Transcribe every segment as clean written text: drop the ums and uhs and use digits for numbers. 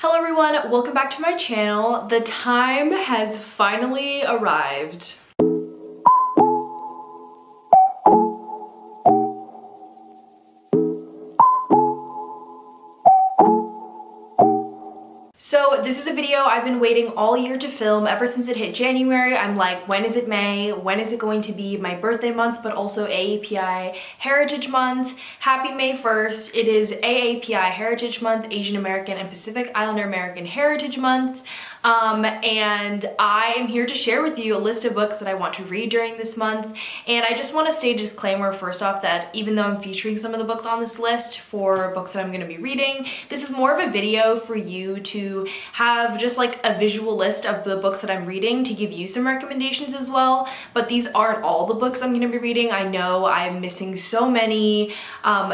Hello everyone, welcome back to my channel. The time has finally arrived. So this is a video I've been waiting all year to film. Ever since it hit January, I'm like, when is it May? When is it going to be my birthday month, but also AAPI Heritage Month? Happy May 1st. It is AAPI Heritage Month, Asian American and Pacific Islander American Heritage Month. And I am here to share with you a list of books that I want to read during this month. And I just want to say a disclaimer first off that even though I'm featuring some of the books on this list for books that I'm going to be reading, this is more of a video for you to have just like a visual list of the books that I'm reading to give you some recommendations as well. But these aren't all the books I'm going to be reading. I know I'm missing so many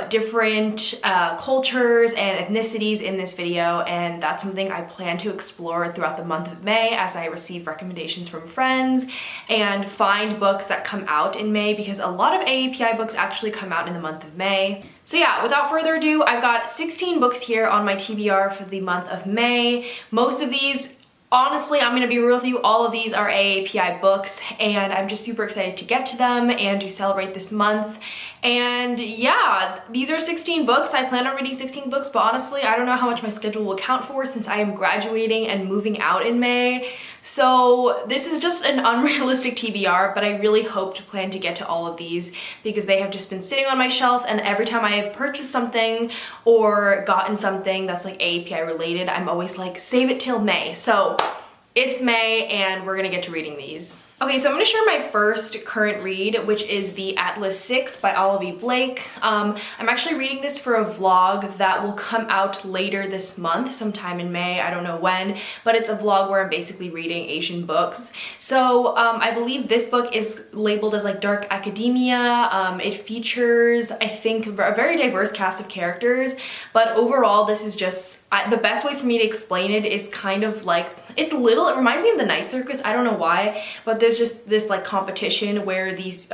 different cultures and ethnicities in this video, and that's something I plan to explore throughout the month of May as I receive recommendations from friends and find books that come out in May, because a lot of AAPI books actually come out in the month of May. So yeah, without further ado, I've got 16 books here on my TBR for the month of May. Most of these, honestly, I'm gonna be real with you, all of these are AAPI books, and I'm just super excited to get to them and to celebrate this month. And yeah, these are 16 books. I plan on reading 16 books, but honestly, I don't know how much my schedule will account for since I am graduating and moving out in May. So this is just an unrealistic TBR, but I really hope to plan to get to all of these because they have just been sitting on my shelf, and every time I have purchased something or gotten something that's like AAPI related, I'm always like, save it till May. So it's May and we're gonna get to reading these. Okay, so I'm going to share my first current read, which is The Atlas 6 by Olivia Blake. I'm actually reading this for a vlog that will come out later this month, sometime in May, I don't know when, but it's a vlog where I'm basically reading Asian books. So I believe this book is labeled as like dark academia. It features, I think, a very diverse cast of characters, but overall this is just, the best way for me to explain it is kind of like, it reminds me of the Night Circus, I don't know why, but there's just this like competition where these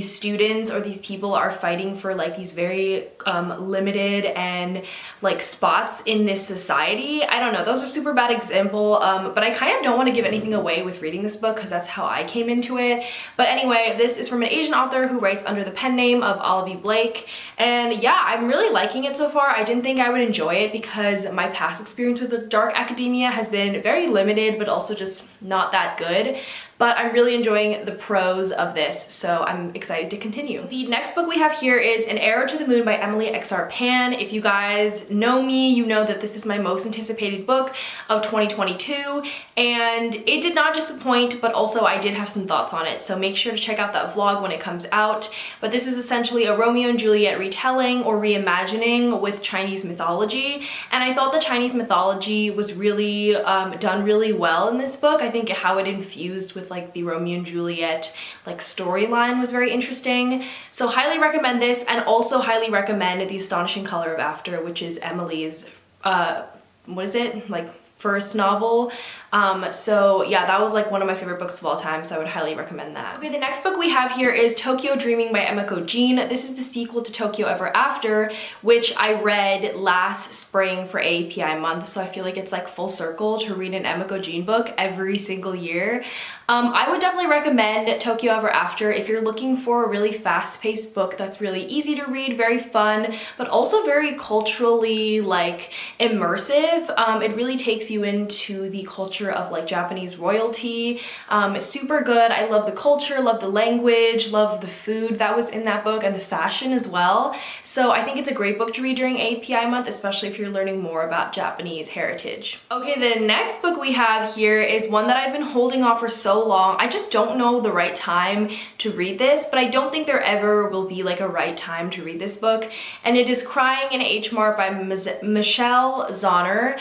students or these people are fighting for like these very limited and like spots in this society. I don't know, those are super bad example, but I kind of don't want to give anything away with reading this book because that's how I came into it. But anyway, this is from an Asian author who writes under the pen name of Olivia Blake, and yeah, I'm really liking it so far. I didn't think I would enjoy it because my past experience with the dark academia has been very limited but also just not that good. But I'm really enjoying the prose of this, so I'm excited to continue. So the next book we have here is An Arrow to the Moon by Emily Xrpan. If you guys know me, you know that this is my most anticipated book of 2022, and it did not disappoint, but also I did have some thoughts on it, so make sure to check out that vlog when it comes out. But this is essentially a Romeo and Juliet retelling or reimagining with Chinese mythology, and I thought the Chinese mythology was really done really well in this book. I think how it infused with like the Romeo and Juliet like storyline was very interesting. So highly recommend this, and also highly recommend The Astonishing Color of After, which is Emily's what is it, like first novel. So yeah, that was like one of my favorite books of all time, so I would highly recommend that. Okay, the next book we have here is Tokyo Dreaming by Emiko Jean. This is the sequel to Tokyo Ever After, which I read last spring for AAPI month, so I feel like it's like full circle to read an Emiko Jean book every single year. I would definitely recommend Tokyo Ever After if you're looking for a really fast-paced book that's really easy to read, very fun, but also very culturally like immersive. It really takes you into the culture of like Japanese royalty. It's super good. I love the culture, love the language, love the food that was in that book, and the fashion as well. So I think it's a great book to read during AAPI month, especially if you're learning more about Japanese heritage. Okay, the next book we have here is one that I've been holding off for so long. I just don't know the right time to read this, but I don't think there ever will be like a right time to read this book, and it is Crying in hmart by Michelle Zenner,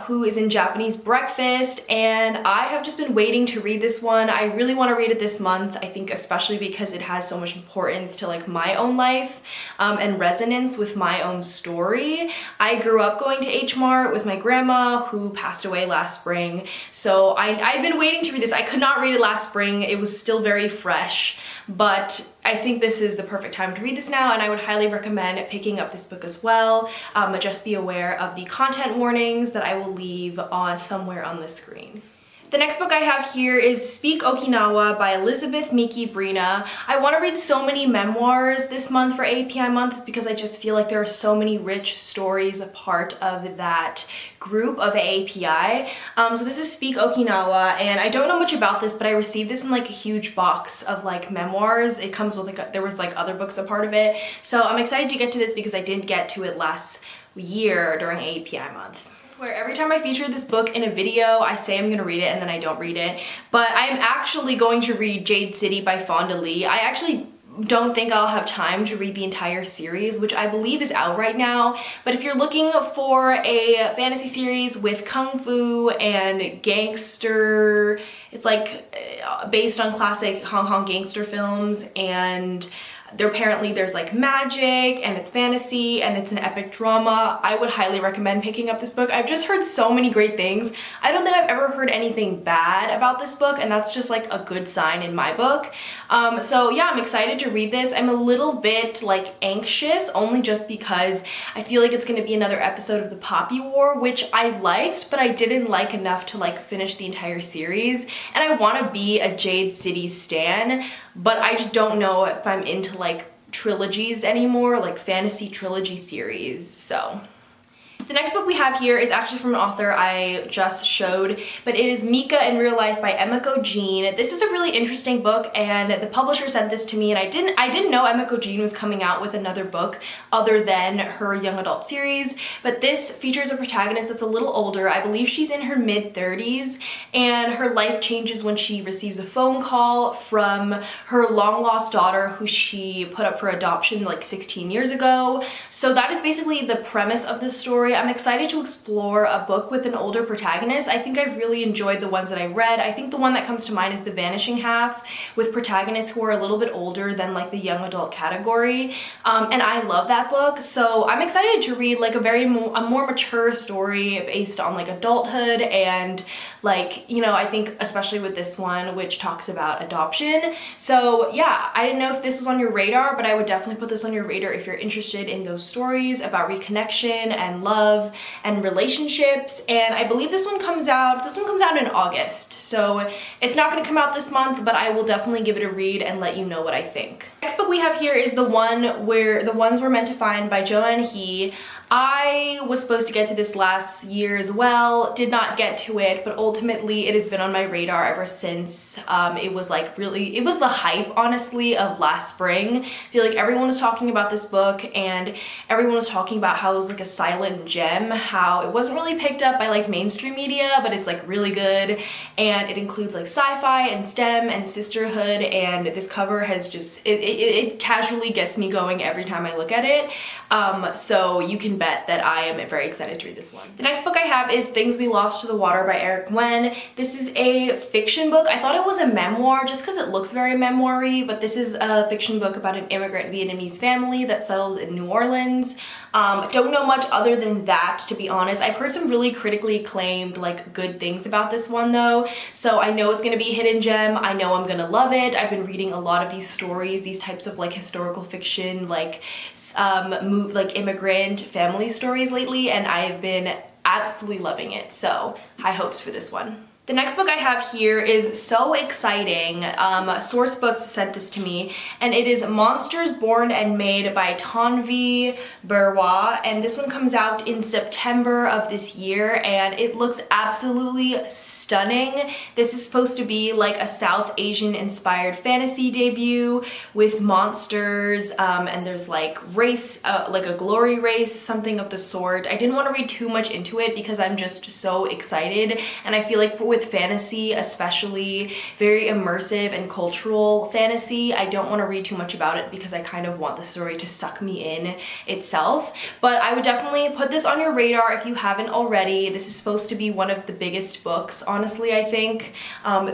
who is in Japanese Breakfast, and I have just been waiting to read this one. I really want to read it this month, I think especially because it has so much importance to like my own life and resonance with my own story. I grew up going to H Mart with my grandma who passed away last spring, so I've been waiting to read this. I could not read it last spring, it was still very fresh, but I think this is the perfect time to read this now, and I would highly recommend picking up this book as well. Just be aware of the content warnings that I will leave somewhere on the screen. The next book I have here is Speak Okinawa by Elizabeth Mikibrina. I want to read so many memoirs this month for AAPI month because I just feel like there are so many rich stories a part of that group of AAPI. So this is Speak Okinawa, and I don't know much about this, but I received this in like a huge box of like memoirs. It comes with like, there was like other books a part of it. So I'm excited to get to this because I didn't get to it last year during AAPI month. Where every time I feature this book in a video, I say I'm gonna read it and then I don't read it. But I'm actually going to read Jade City by Fonda. I actually don't think I'll have time to read the entire series, which I believe is out right now. But if you're looking for a fantasy series with kung fu and gangster, it's like based on classic Hong Kong gangster films, and there's like magic and it's fantasy and it's an epic drama, I would highly recommend picking up this book. I've just heard so many great things. I don't think I've ever heard anything bad about this book, and that's just like a good sign in my book. So yeah, I'm excited to read this. I'm a little bit like anxious only just because I feel like it's going to be another episode of the Poppy War, which I liked, but I didn't like enough to like finish the entire series. And I want to be a Jade City stan, but I just don't know if I'm into like trilogies anymore, like fantasy trilogy series. So the next book we have here is actually from an author I just showed, but it is Mika in Real Life by Emiko Jean. This is a really interesting book, and the publisher sent this to me, and I didn't know Emiko Jean was coming out with another book other than her young adult series, but this features a protagonist that's a little older. I believe she's in her mid-30s, and her life changes when she receives a phone call from her long-lost daughter who she put up for adoption like 16 years ago. So that is basically the premise of this story. I'm excited to explore a book with an older protagonist. I think I've really enjoyed the ones that I read. I think the one that comes to mind is The Vanishing Half, with protagonists who are a little bit older than like the young adult category. And I love that book. So I'm excited to read like a more mature story based on like adulthood, and like, you know, I think especially with this one, which talks about adoption. So yeah, I didn't know if this was on your radar, but I would definitely put this on your radar if you're interested in those stories about reconnection and love and relationships. And I believe this one comes out in August, so it's not going to come out this month, but I will definitely give it a read and let you know what I think. Next book we have here is The One Where the Ones Were Meant to Find by Joan. I was supposed to get to this last year as well, did not get to it, but ultimately it has been on my radar ever since. It was the hype, honestly, of last spring. I feel like everyone was talking about this book, and everyone was talking about how it was like a silent gem, how it wasn't really picked up by like mainstream media, but it's like really good, and it includes like sci-fi and STEM and sisterhood, and this cover has just, it casually gets me going every time I look at it. So you can bet that I am very excited to read this one. The next book I have is Things We Lost to the Water by Eric Nguyen. This is a fiction book. I thought it was a memoir just because it looks very memoir-y, but this is a fiction book about an immigrant Vietnamese family that settles in New Orleans. Don't know much other than that, to be honest. I've heard some really critically acclaimed, like, good things about this one though, so I know it's gonna be a hidden gem. I know I'm gonna love it. I've been reading a lot of these stories, these types of like historical fiction, like immigrant family stories lately, and I've been absolutely loving it, so high hopes for this one. The next book I have here is so exciting. Source Books sent this to me, and it is Monsters Born and Made by Tanvi, Berwah, and this one comes out in September of this year, and it looks absolutely stunning. This is supposed to be like a South Asian inspired fantasy debut with monsters, and there's like race, like a glory race, something of the sort. I didn't want to read too much into it because I'm just so excited, and I feel like with fantasy, especially very immersive and cultural fantasy, I don't want to read too much about it because I kind of want the story to suck me in itself. But I would definitely put this on your radar if you haven't already. This is supposed to be one of the biggest books, honestly, I think.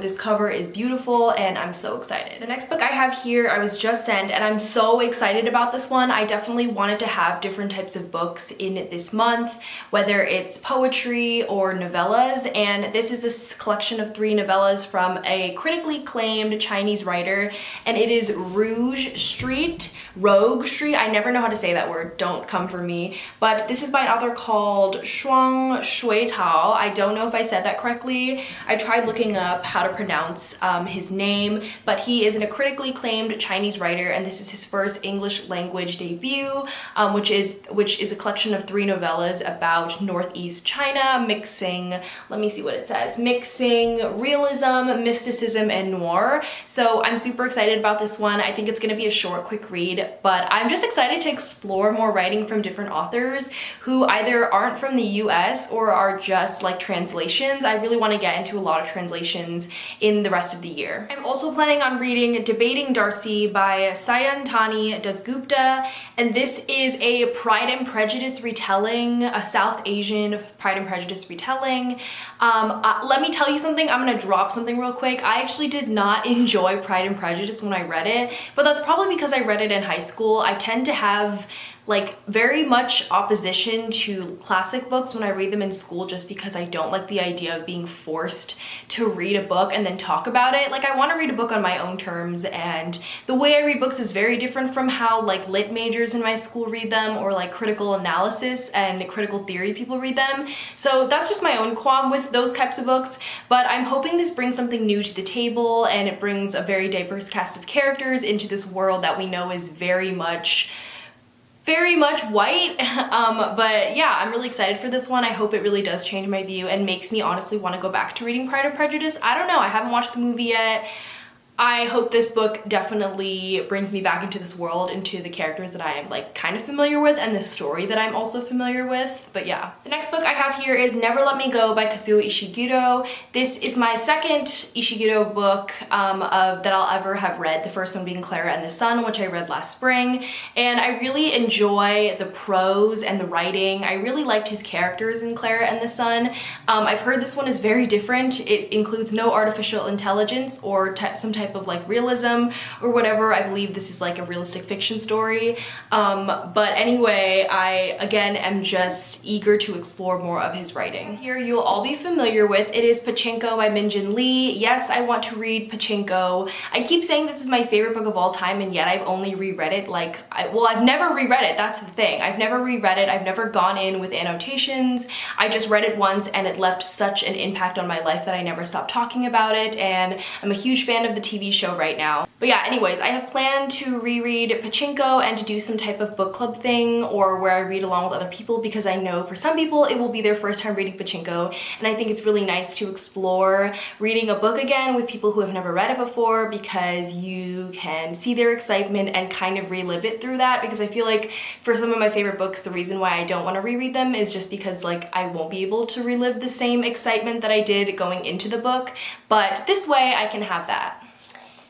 This cover is beautiful and I'm so excited. The next book I have here I was just sent, and I'm so excited about this one. I definitely wanted to have different types of books in this month, whether it's poetry or novellas, and this is a this collection of 3 novellas from a critically acclaimed Chinese writer, and it is Rouge Street. I never know how to say that word, don't come for me. But this is by an author called xuetao. I don't know if I said that correctly. I tried looking up how to pronounce his name, but he is a critically acclaimed Chinese writer, and this is his first English language debut, which is a collection of 3 novellas about Northeast China, mixing, let me see what it says, mixing realism, mysticism, and noir. So I'm super excited about this one. I think it's gonna be a short, quick read, but I'm just excited to explore more writing from different authors who either aren't from the US or are just like translations. I really want to get into a lot of translations in the rest of the year. I'm also planning on reading Debating Darcy by Sayantani Dasgupta, and this is a Pride and Prejudice retelling, a South Asian Pride and Prejudice retelling. Let me tell you something, I'm gonna drop something real quick. I actually did not enjoy Pride and Prejudice when I read it, but that's probably because I read it in high school. I tend to have like very much opposition to classic books when I read them in school, just because I don't like the idea of being forced to read a book and then talk about it. Like, I want to read a book on my own terms, and the way I read books is very different from how like lit majors in my school read them, or like critical analysis and critical theory people read them. So that's just my own qualm with those types of books, but I'm hoping this brings something new to the table, and it brings a very diverse cast of characters into this world that we know is very much white. But yeah, I'm really excited for this one. I hope it really does change my view and makes me honestly want to go back to reading Pride and Prejudice. I don't know, I haven't watched the movie yet. I hope this book definitely brings me back into this world, into the characters that I am like kind of familiar with, and the story that I'm also familiar with. But yeah. The next book I have here is Never Let Me Go by Kazuo Ishiguro. This is my second Ishiguro book that I'll ever have read, the first one being Clara and the Sun, which I read last spring, and I really enjoy the prose and the writing. I really liked his characters in Clara and the Sun. I've heard this one is very different. It includes no artificial intelligence or some type of like realism or whatever. I believe this is like a realistic fiction story. But anyway, I again am just eager to explore more of his writing. Here you'll all be familiar with. It is Pachinko by Min-Jin Lee. Yes, I want to read Pachinko. I keep saying this is my favorite book of all time, and yet I've only reread it like, I've never reread it, that's the thing. I've never reread it, I've never gone in with annotations. I just read it once and it left such an impact on my life that I never stopped talking about it, and I'm a huge fan of the TV show right now. But yeah, anyways, I have planned to reread Pachinko and to do some type of book club thing, or where I read along with other people, because I know for some people it will be their first time reading Pachinko, and I think it's really nice to explore reading a book again with people who have never read it before, because you can see their excitement and kind of relive it through that. Because I feel like for some of my favorite books, the reason why I don't want to reread them is just because like I won't be able to relive the same excitement that I did going into the book, but this way I can have that.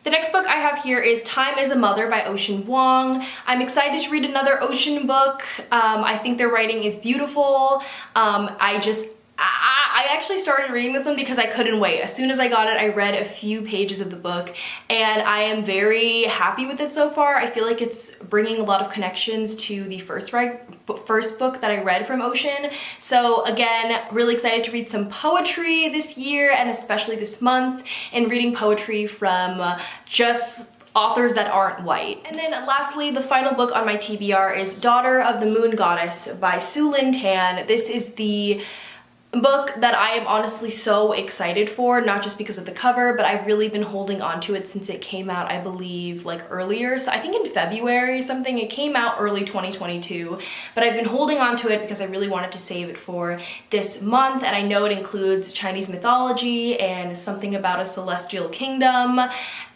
The next book I have here is Time as a Mother by Ocean Vuong. I'm excited to read another Ocean book. I think their writing is beautiful. I actually started reading this one because I couldn't wait. As soon as I got it, I read a few pages of the book, and I am very happy with it so far. I feel like it's bringing a lot of connections to the first book that I read from Ocean. So again, really excited to read some poetry this year, and especially this month, and reading poetry from just authors that aren't white. And then lastly, the final book on my TBR is Daughter of the Moon Goddess by Su Lin Tan. This is the book that I am honestly so excited for, not just because of the cover, but I've really been holding on to it since it came out, I believe, like earlier. So I think in February something, it came out early 2022, but I've been holding on to it because I really wanted to save it for this month, and I know it includes Chinese mythology and something about a celestial kingdom.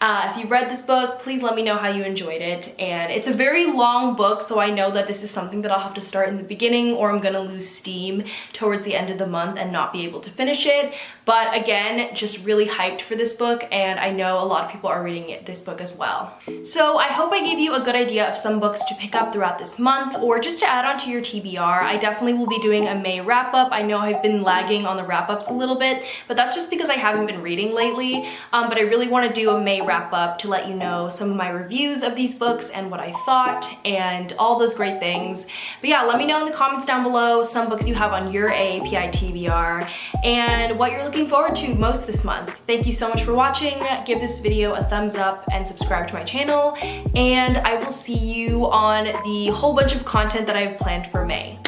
If you've read this book, please let me know how you enjoyed it. And it's a very long book, so I know that this is something that I'll have to start in the beginning, or I'm gonna lose steam towards the end of the month and not be able to finish it. But again, just really hyped for this book, and I know a lot of people are reading this book as well. So I hope I gave you a good idea of some books to pick up throughout this month, or just to add on to your TBR. I definitely will be doing a May wrap-up. I know I've been lagging on the wrap-ups a little bit, but that's just because I haven't been reading lately. But I really want to do a May wrap-up to let you know some of my reviews of these books and what I thought and all those great things. But yeah, let me know in the comments down below some books you have on your AAPI TBR TBR, and what you're looking forward to most this month. Thank you so much for watching. Give this video a thumbs up and subscribe to my channel, and I will see you on the whole bunch of content that I've planned for May.